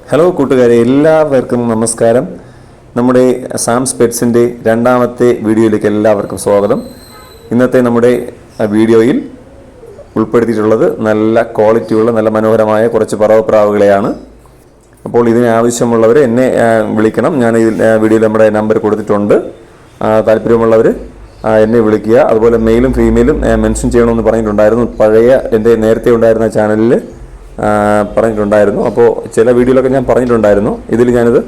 Hello കൂട്ടുകാരെ, എല്ലാവർക്കും നമസ്കാരം. നമ്മുടെ സാംസ് പെറ്റ്സിൻ്റെ രണ്ടാമത്തെ വീഡിയോയിലേക്ക് എല്ലാവർക്കും സ്വാഗതം. ഇന്നത്തെ നമ്മുടെ വീഡിയോയിൽ ഉൾപ്പെടുത്തിയിട്ടുള്ളത് നല്ല ക്വാളിറ്റിയുള്ള നല്ല മനോഹരമായ കുറച്ച് പറവപ്രാവുകളെയാണ്. അപ്പോൾ ഇതിന് ആവശ്യമുള്ളവർ എന്നെ വിളിക്കണം. ഞാൻ ഈ വീഡിയോയിൽ നമ്മുടെ നമ്പർ കൊടുത്തിട്ടുണ്ട്. താല്പര്യമുള്ളവർ എന്നെ വിളിക്കുക. അതുപോലെ മെയിലും ഫീമെയിലും മെൻഷൻ ചെയ്യണമെന്ന് പറഞ്ഞിട്ടുണ്ടായിരുന്നു. പഴയ എൻ്റെ നേരത്തെ ഉണ്ടായിരുന്ന ചാനലിൽ പറഞ്ഞിട്ടുണ്ടായിരുന്നു. അപ്പോൾ ചില വീഡിയോയിലൊക്കെ ഞാൻ പറഞ്ഞിട്ടുണ്ടായിരുന്നു. ഇതിൽ ഞാനിത്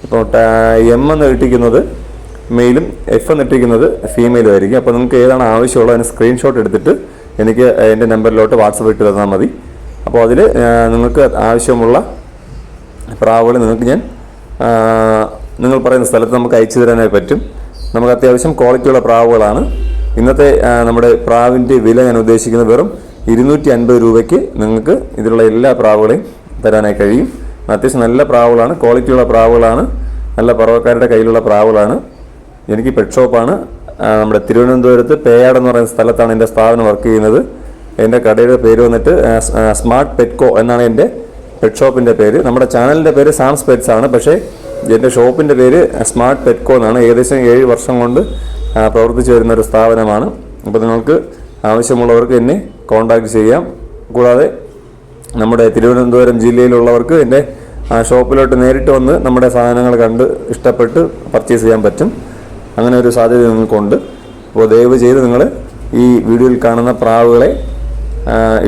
ഇപ്പോൾ എം എന്ന് ഇട്ടിരിക്കുന്നത് മെയിലും എഫ് എന്ന് ഇട്ടിരിക്കുന്നത് ഫീമെയിലും ആയിരിക്കും. അപ്പോൾ നിങ്ങൾക്ക് ഏതാണ് ആവശ്യമുള്ളത് അതിന് സ്ക്രീൻഷോട്ട് എടുത്തിട്ട് എനിക്ക് എൻ്റെ നമ്പറിലോട്ട് വാട്സപ്പ് ഇട്ട് തന്നാൽ മതി. അപ്പോൾ അതിൽ നിങ്ങൾക്ക് ആവശ്യമുള്ള പ്രാവുകൾ നിങ്ങൾക്ക് ഞാൻ നിങ്ങൾ പറയുന്ന സ്ഥലത്ത് നമുക്ക് അയച്ചു തരാനായി പറ്റും. നമുക്ക് അത്യാവശ്യം ക്വാളിറ്റിയുള്ള പ്രാവുകളാണ്. ഇന്നത്തെ നമ്മുടെ പ്രാവിൻ്റെ വില ഞാൻ ഉദ്ദേശിക്കുന്നത് വെറും 250 രൂപയ്ക്ക് നിങ്ങൾക്ക് ഇതിലുള്ള എല്ലാ പ്രാവുകളെയും തരാനായി കഴിയും. അത്യാവശ്യം നല്ല പ്രാവുകളാണ്, ക്വാളിറ്റിയുള്ള പ്രാവുകളാണ്, നല്ല പറവക്കാരുടെ കയ്യിലുള്ള പ്രാവുകളാണ്. എനിക്ക് പെറ്റ് ഷോപ്പാണ്. നമ്മുടെ തിരുവനന്തപുരത്ത് പേയാട് എന്ന് പറയുന്ന സ്ഥലത്താണ് എൻ്റെ സ്ഥാപനം വർക്ക് ചെയ്യുന്നത്. എൻ്റെ കടയുടെ പേര് വന്നിട്ട് സ്മാർട്ട് പെറ്റ്കോ എന്നാണ് എൻ്റെ പെറ്റ് ഷോപ്പിൻ്റെ പേര്. നമ്മുടെ ചാനലിൻ്റെ പേര് സാംസ് പെറ്റ്സ് ആണ്. പക്ഷേ എൻ്റെ ഷോപ്പിൻ്റെ പേര് സ്മാർട്ട് പെറ്റ്കോ എന്നാണ്. ഏകദേശം 7 വർഷം കൊണ്ട് പ്രവർത്തിച്ചു വരുന്ന ഒരു സ്ഥാപനമാണ്. അപ്പോൾ നിങ്ങൾക്ക് ആവശ്യമുള്ളവർക്ക് എന്നെ കോൺടാക്റ്റ് ചെയ്യാം. കൂടാതെ നമ്മുടെ തിരുവനന്തപുരം ജില്ലയിലുള്ളവർക്ക് എൻ്റെ ഷോപ്പിലോട്ട് നേരിട്ട് വന്ന് നമ്മുടെ സാധനങ്ങൾ കണ്ട് ഇഷ്ടപ്പെട്ട് പർച്ചേസ് ചെയ്യാൻ പറ്റും. അങ്ങനെ ഒരു സാധ്യത നിങ്ങൾക്കുണ്ട്. അപ്പോൾ ദയവ് ചെയ്ത് നിങ്ങൾ ഈ വീഡിയോയിൽ കാണുന്ന പ്രാവുകളെ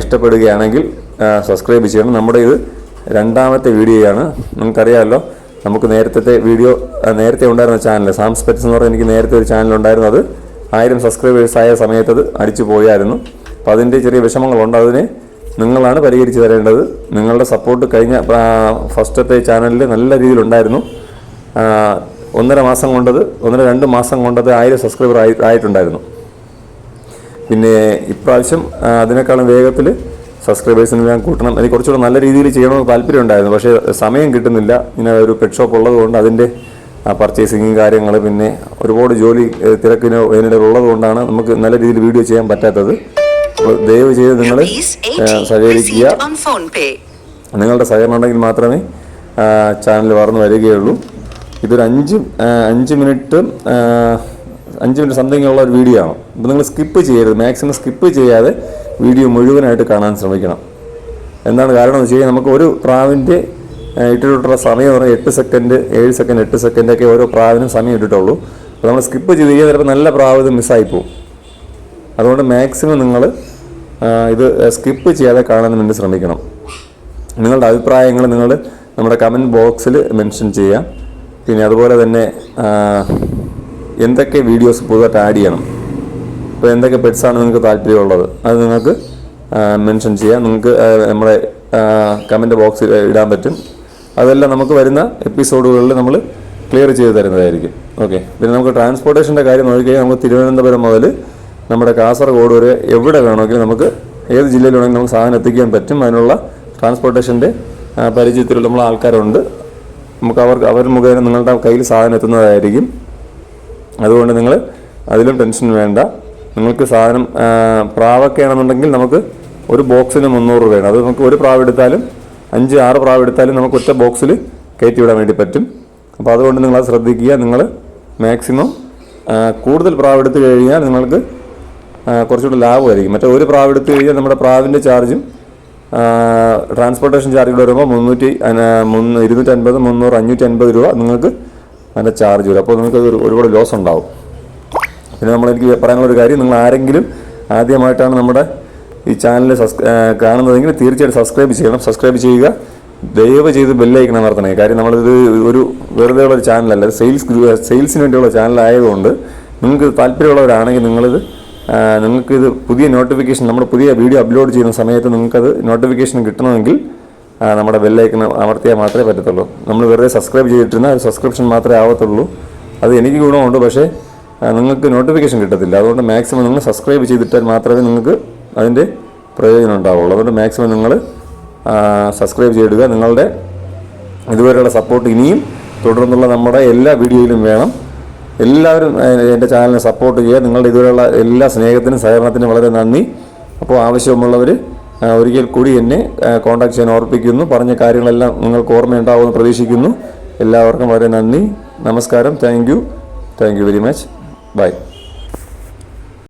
ഇഷ്ടപ്പെടുകയാണെങ്കിൽ സബ്സ്ക്രൈബ് ചെയ്യണം. നമ്മുടെ ഇത് രണ്ടാമത്തെ വീഡിയോയാണ്. നിങ്ങൾക്കറിയാമല്ലോ, നമുക്ക് നേരത്തെ ഉണ്ടായിരുന്ന ചാനൽ സാംസ് പെറ്റ്സ് എന്ന് പറഞ്ഞാൽ എനിക്ക് നേരത്തെ ഒരു ചാനലുണ്ടായിരുന്നു. അത് 1000 സബ്സ്ക്രൈബേഴ്സ് ആയ സമയത്ത് അത് അടിച്ചു പോയായിരുന്നു. അപ്പോൾ അതിൻ്റെ ചെറിയ വിഷമങ്ങളുണ്ട്. അതിനെ നിങ്ങളാണ് പരിഹരിച്ച് തരേണ്ടത്. നിങ്ങളുടെ സപ്പോർട്ട് കഴിഞ്ഞ ഫസ്റ്റത്തെ ചാനലിൽ നല്ല രീതിയിലുണ്ടായിരുന്നു. 1.5 മാസം കൊണ്ടത് 1-2 മാസം കൊണ്ടത് 1000 സബ്സ്ക്രൈബർ ആയിട്ടുണ്ടായിരുന്നു. പിന്നെ ഇപ്രാവശ്യം അതിനേക്കാളും വേഗത്തിൽ സബ്സ്ക്രൈബേഴ്സിന് ഞാൻ കൂട്ടണം. എനിക്ക് കുറച്ചുകൂടെ നല്ല രീതിയിൽ ചെയ്യണമെന്ന് താല്പര്യമുണ്ടായിരുന്നു. പക്ഷേ സമയം കിട്ടുന്നില്ല. ഇങ്ങനെ ഒരു പെറ്റ് ഷോപ്പ് ഉള്ളതുകൊണ്ട് അതിൻ്റെ പർച്ചേസിങ്ങും കാര്യങ്ങൾ പിന്നെ ഒരുപാട് ജോലി തിരക്കിനോ ഇതിനിടയിലുള്ളത് കൊണ്ടാണ് നമുക്ക് നല്ല രീതിയിൽ വീഡിയോ ചെയ്യാൻ പറ്റാത്തത്. ദയവ് ചെയ്ത് നിങ്ങൾ സഹകരിക്കുക. നിങ്ങളുടെ സഹകരണം ഉണ്ടെങ്കിൽ മാത്രമേ ചാനൽ വളർന്നു വരികയുള്ളൂ. ഇതൊരു 5 മിനിറ്റ് സംതിങ് ഉള്ള ഒരു വീഡിയോ ആണ്. അപ്പോൾ നിങ്ങൾ സ്കിപ്പ് ചെയ്യരുത്. മാക്സിമം സ്കിപ്പ് ചെയ്യാതെ വീഡിയോ മുഴുവനായിട്ട് കാണാൻ ശ്രമിക്കണം. എന്താണ് കാരണം എന്ന് വെച്ച് കഴിഞ്ഞാൽ നമുക്ക് ഒരു പ്രാവിൻ്റെ ഇട്ടിട്ടുള്ള സമയം പറഞ്ഞാൽ 8 സെക്കൻഡ് 7 സെക്കൻഡ് 8 സെക്കൻഡൊക്കെ ഓരോ പ്രാവിനും സമയം ഇട്ടിട്ടുള്ളൂ. അപ്പോൾ നമ്മൾ സ്കിപ്പ് ചെയ്ത് കഴിഞ്ഞാൽ ചിലപ്പോൾ നല്ല പ്രാവ് ഇത് മിസ്സായിപ്പോവും. അതുകൊണ്ട് മാക്സിമം നിങ്ങൾ ഇത് സ്കിപ്പ് ചെയ്യാതെ കാണാൻ വേണ്ടി ശ്രമിക്കണം. നിങ്ങളുടെ അഭിപ്രായങ്ങൾ നിങ്ങൾ നമ്മുടെ കമൻറ്റ് ബോക്സിൽ മെൻഷൻ ചെയ്യാം. പിന്നെ അതുപോലെ തന്നെ എന്തൊക്കെ വീഡിയോസ് പുതുതായിട്ട് ആഡ് ചെയ്യണം, ഇപ്പോൾ എന്തൊക്കെ പെറ്റ്സാണ് നിങ്ങൾക്ക് താല്പര്യമുള്ളത് അത് നിങ്ങൾക്ക് മെൻഷൻ ചെയ്യാം. നിങ്ങൾക്ക് നമ്മുടെ കമൻറ്റ് ബോക്സിൽ ഇടാൻ പറ്റും. അതെല്ലാം നമുക്ക് വരുന്ന എപ്പിസോഡുകളിൽ നമ്മൾ ക്ലിയർ ചെയ്ത് തരുന്നതായിരിക്കും. ഓക്കെ. പിന്നെ നമുക്ക് ട്രാൻസ്പോർട്ടേഷൻ്റെ കാര്യം നോക്കിക്കഴിഞ്ഞാൽ നമുക്ക് തിരുവനന്തപുരം മുതൽ നമ്മുടെ കാസർഗോഡ് വരെ എവിടെ വേണമെങ്കിലും നമുക്ക് ഏത് ജില്ലയിൽ വേണമെങ്കിലും നമുക്ക് സാധനം എത്തിക്കാൻ പറ്റും. അതിനുള്ള ട്രാൻസ്പോർട്ടേഷൻ്റെ പരിചയത്തിലുള്ള നമ്മൾ ആൾക്കാരുണ്ട്. നമുക്ക് അവർ മുഖേന നിങ്ങളുടെ കയ്യിൽ സാധനം എത്തുന്നതായിരിക്കും. അതുകൊണ്ട് നിങ്ങൾ അതിലും ടെൻഷൻ വേണ്ട. നിങ്ങൾക്ക് സാധനം പ്രാവൊക്കെ ആണെന്നുണ്ടെങ്കിൽ നമുക്ക് ഒരു ബോക്സിന് 300 രൂപയാണ്. അത് നമുക്ക് ഒരു പ്രാവ് എടുത്താലും 5-6 പ്രാവ് എടുത്താലും നമുക്ക് ഒറ്റ ബോക്സിൽ കയറ്റി വിടാൻ വേണ്ടി പറ്റും. അപ്പോൾ അതുകൊണ്ട് നിങ്ങളത് ശ്രദ്ധിക്കുക. നിങ്ങൾ മാക്സിമം കൂടുതൽ പ്രാവ് എടുത്തു കഴിഞ്ഞാൽ നിങ്ങൾക്ക് കുറച്ചുകൂടി ലാഭമായിരിക്കും. മറ്റേ ഒരു പ്രാവ് എടുത്തു കഴിഞ്ഞാൽ നമ്മുടെ പ്രാവിൻ്റെ ചാർജും ട്രാൻസ്പോർട്ടേഷൻ ചാർജ് വരുമ്പോൾ 250, 300, 550 രൂപ നിങ്ങൾക്ക് അതിൻ്റെ ചാർജ് വരും. അപ്പോൾ നിങ്ങൾക്ക് ഒരുപാട് ലോസ് ഉണ്ടാവും. പിന്നെ എനിക്ക് പറയാനുള്ളൊരു കാര്യം, നിങ്ങൾ ആരെങ്കിലും ആദ്യമായിട്ടാണ് നമ്മുടെ ഈ ചാനൽ കാണുന്നതെങ്കിൽ തീർച്ചയായിട്ടും സബ്സ്ക്രൈബ് ചെയ്യുക. ദയവ് ചെയ്ത് ബെല്ലൈക്കൺ അമർത്തണേ. കാര്യം നമ്മളിത് ഒരു വെറുതെ ഉള്ളൊരു ചാനലല്ല, സെയിൽസിന് വേണ്ടിയുള്ള ചാനലായതുകൊണ്ട് നിങ്ങൾക്ക് താല്പര്യമുള്ളവരാണെങ്കിൽ നിങ്ങൾക്കിത് പുതിയ നോട്ടിഫിക്കേഷൻ, നമ്മുടെ പുതിയ വീഡിയോ അപ്ലോഡ് ചെയ്യുന്ന സമയത്ത് നിങ്ങൾക്കത് നോട്ടിഫിക്കേഷൻ കിട്ടണമെങ്കിൽ നമ്മുടെ ബെല്ലൈക്കൺ അമർത്തിയാൽ മാത്രമേ പറ്റത്തുള്ളൂ. നമ്മൾ വെറുതെ സബ്സ്ക്രൈബ് ചെയ്തിട്ടിരുന്ന ഒരു സബ്സ്ക്രിപ്ഷൻ മാത്രമേ ആവത്തുള്ളൂ. അത് എനിക്ക് ഗുണമുണ്ട്, പക്ഷേ നിങ്ങൾക്ക് നോട്ടിഫിക്കേഷൻ കിട്ടത്തില്ല. അതുകൊണ്ട് മാക്സിമം നിങ്ങൾ സബ്സ്ക്രൈബ് ചെയ്തിട്ടാൽ മാത്രമേ നിങ്ങൾക്ക് അതിൻ്റെ പ്രയോജനം ഉണ്ടാവുള്ളൂ. അതുകൊണ്ട് മാക്സിമം നിങ്ങൾ സബ്സ്ക്രൈബ് ചെയ്തിടുക. നിങ്ങളുടെ ഇതുവരെയുള്ള സപ്പോർട്ട് ഇനിയും തുടർന്നുള്ള നമ്മുടെ എല്ലാ വീഡിയോയിലും വേണം. എല്ലാവരും എൻ്റെ ചാനലിനെ സപ്പോർട്ട് ചെയ്യുക. നിങ്ങളുടെ ഇതുവരെയുള്ള എല്ലാ സ്നേഹത്തിനും സഹകരണത്തിനും വളരെ നന്ദി. അപ്പോൾ ആവശ്യമുള്ളവർ ഒരിക്കൽ കൂടി എന്നെ കോൺടാക്ട് ചെയ്യാൻ ഓർപ്പിക്കുന്നു. പറഞ്ഞ കാര്യങ്ങളെല്ലാം നിങ്ങൾക്ക് ഓർമ്മയുണ്ടാവുമെന്ന് പ്രതീക്ഷിക്കുന്നു. എല്ലാവർക്കും വളരെ നന്ദി, നമസ്കാരം. Thank you very much. By.